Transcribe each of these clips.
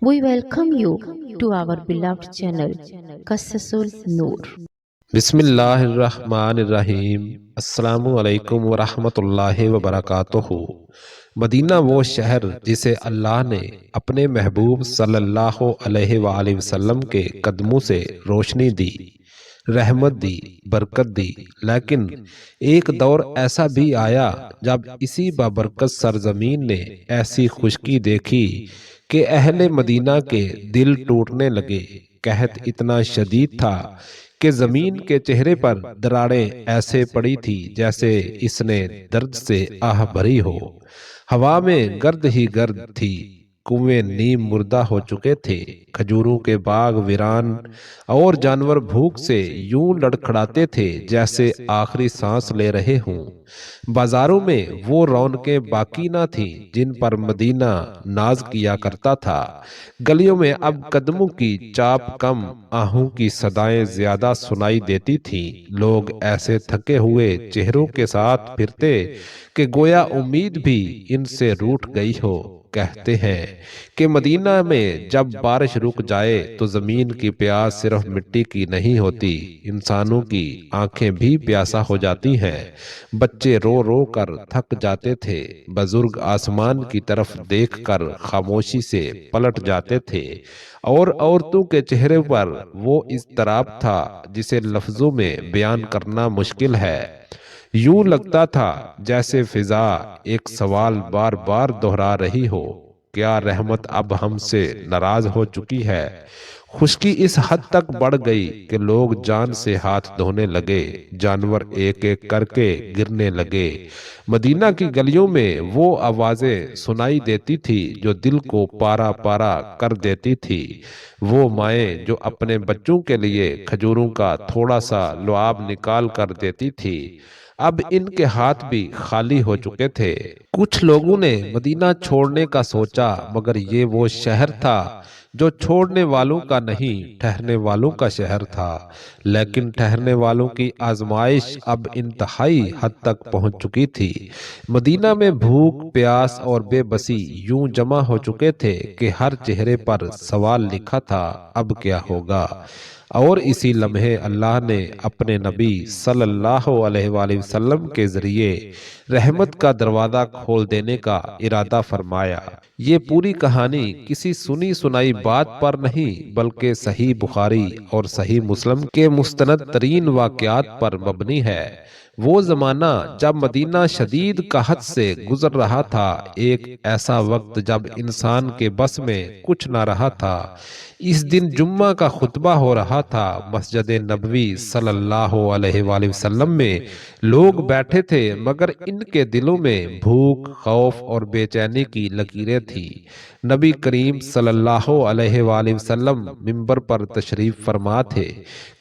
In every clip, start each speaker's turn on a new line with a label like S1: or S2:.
S1: We welcome you to our beloved channel, Qasasul Noor.
S2: بسم اللہ الرحمن الرحیم۔ السلام علیکم ورحمۃ اللہ وبرکاتہ۔ مدینہ وہ شہر جسے اللہ نے اپنے محبوب صلی اللہ علیہ وآلہ وسلم کے قدموں سے روشنی دی، رحمت دی، برکت دی، لیکن ایک دور ایسا بھی آیا جب اسی بابرکت سرزمین نے ایسی خشکی دیکھی کہ اہل مدینہ کے دل ٹوٹنے لگے۔ قحط اتنا شدید تھا کہ زمین کے چہرے پر دراڑیں ایسے پڑی تھی جیسے اس نے درد سے آہ بھری ہو۔ ہوا میں گرد ہی گرد تھی، کنویں نیم مردہ ہو چکے تھے، کھجوروں کے باغ ویران، اور جانور بھوک سے یوں لڑکھڑاتے تھے جیسے آخری سانس لے رہے ہوں۔ بازاروں میں وہ رونقیں باقی نہ تھیں جن پر مدینہ ناز کیا کرتا تھا۔ گلیوں میں اب قدموں کی چاپ کم، آہوں کی صدائیں زیادہ سنائی دیتی تھیں۔ لوگ ایسے تھکے ہوئے چہروں کے ساتھ پھرتے کہ گویا امید بھی ان سے روٹھ گئی ہو۔ کہتے ہیں کہ مدینہ میں جب بارش رک جائے تو زمین کی پیاس صرف مٹی کی نہیں ہوتی، انسانوں کی آنکھیں بھی پیاسا ہو جاتی ہیں۔ بچے رو رو کر تھک جاتے تھے، بزرگ آسمان کی طرف دیکھ کر خاموشی سے پلٹ جاتے تھے، اور عورتوں کے چہرے پر وہ اضطراب تھا جسے لفظوں میں بیان کرنا مشکل ہے۔ یوں لگتا تھا جیسے فضا ایک سوال بار بار دہرا رہی ہو، کیا رحمت اب ہم سے ناراض ہو چکی ہے؟ خشکی اس حد تک بڑھ گئی کہ لوگ جان سے ہاتھ دھونے لگے، جانور ایک ایک کر کے گرنے لگے۔ مدینہ کی گلیوں میں وہ آوازیں سنائی دیتی تھی جو دل کو پارا پارا کر دیتی تھی۔ وہ مائیں جو اپنے بچوں کے لیے کھجوروں کا تھوڑا سا لعاب نکال کر دیتی تھی، اب ان کے ہاتھ بھی خالی ہو چکے تھے۔ کچھ لوگوں نے مدینہ چھوڑنے کا سوچا، مگر یہ وہ شہر تھا جو چھوڑنے والوں کا نہیں، ٹھہرنے والوں کا شہر تھا۔ لیکن ٹھہرنے والوں کی آزمائش اب انتہائی حد تک پہنچ چکی تھی۔ مدینہ میں بھوک، پیاس اور بے بسی یوں جمع ہو چکے تھے کہ ہر چہرے پر سوال لکھا تھا، اب کیا ہوگا؟ اور اسی لمحے اللہ نے اپنے نبی صلی اللہ علیہ وآلہ وسلم کے ذریعے رحمت کا دروازہ کھول دینے کا ارادہ فرمایا۔ یہ پوری کہانی کسی سنی سنائی بات پر نہیں بلکہ صحیح بخاری اور صحیح مسلم کے مستند ترین واقعات پر مبنی ہے۔ وہ زمانہ جب مدینہ شدید قحط سے گزر رہا تھا، ایک ایسا وقت جب انسان کے بس میں کچھ نہ رہا تھا۔ اس دن جمعہ کا خطبہ ہو رہا تھا۔ مسجد نبوی صلی اللہ علیہ وآلہ وسلم میں لوگ بیٹھے تھے، مگر ان کے دلوں میں بھوک، خوف اور بے چینی کی لکیریں تھیں۔ نبی کریم صلی اللہ علیہ وآلہ وسلم منبر پر تشریف فرما تھے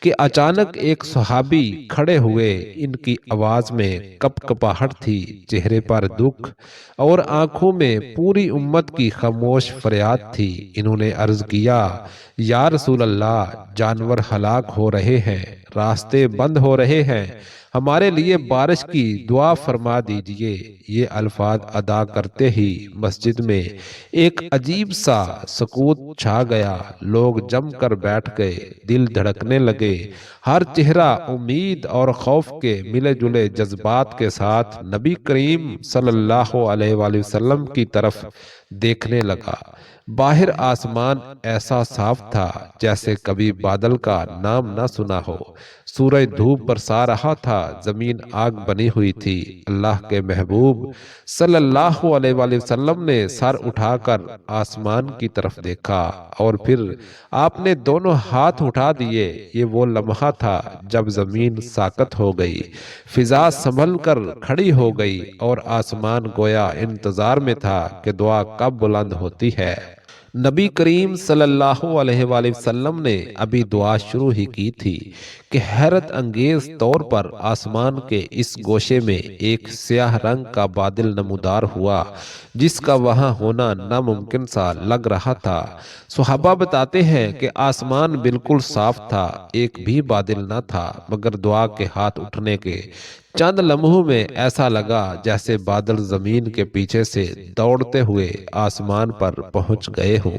S2: کہ اچانک ایک صحابی کھڑے ہوئے۔ ان کی آواز میں کپ کپاہٹ تھی، چہرے پر دکھ، اور آنکھوں میں پوری امت کی خاموش فریاد تھی۔ انہوں نے عرض کیا، یا رسول اللہ، جانور ہلاک ہو رہے ہیں، راستے بند ہو رہے ہیں، ہمارے لیے بارش کی دعا فرما دیجئے۔ یہ الفاظ ادا کرتے ہی مسجد میں ایک عجیب سا سکوت چھا گیا۔ لوگ جم کر بیٹھ گئے، دل دھڑکنے لگے، ہر چہرہ امید اور خوف کے ملے جلے جذبات کے ساتھ نبی کریم صلی اللہ علیہ وآلہ وسلم کی طرف دیکھنے لگا۔ باہر آسمان ایسا صاف تھا جیسے کبھی بادل کا نام نہ سنا ہو۔ سورج دھوپ برسا رہا تھا، زمین آگ بنی ہوئی تھی۔ اللہ کے محبوب صلی اللہ علیہ وآلہ وسلم نے سر اٹھا کر آسمان کی طرف دیکھا، اور پھر آپ نے دونوں ہاتھ اٹھا دیے۔ یہ وہ لمحہ تھا جب زمین ساکت ہو گئی، فضا سنبھل کر کھڑی ہو گئی، اور آسمان گویا انتظار میں تھا کہ دعا کب بلند ہوتی ہے۔ نبی کریم صلی اللہ علیہ وآلہ وسلم نے ابھی دعا شروع ہی کی تھی کہ حیرت انگیز طور پر آسمان کے اس گوشے میں ایک سیاہ رنگ کا بادل نمودار ہوا جس کا وہاں ہونا ناممکن سا لگ رہا تھا۔ صحابہ بتاتے ہیں کہ آسمان بالکل صاف تھا، ایک بھی بادل نہ تھا، مگر دعا کے ہاتھ اٹھنے کے چند لمحوں میں ایسا لگا جیسے بادل زمین کے پیچھے سے دوڑتے ہوئے آسمان پر پہنچ گئے ہوں۔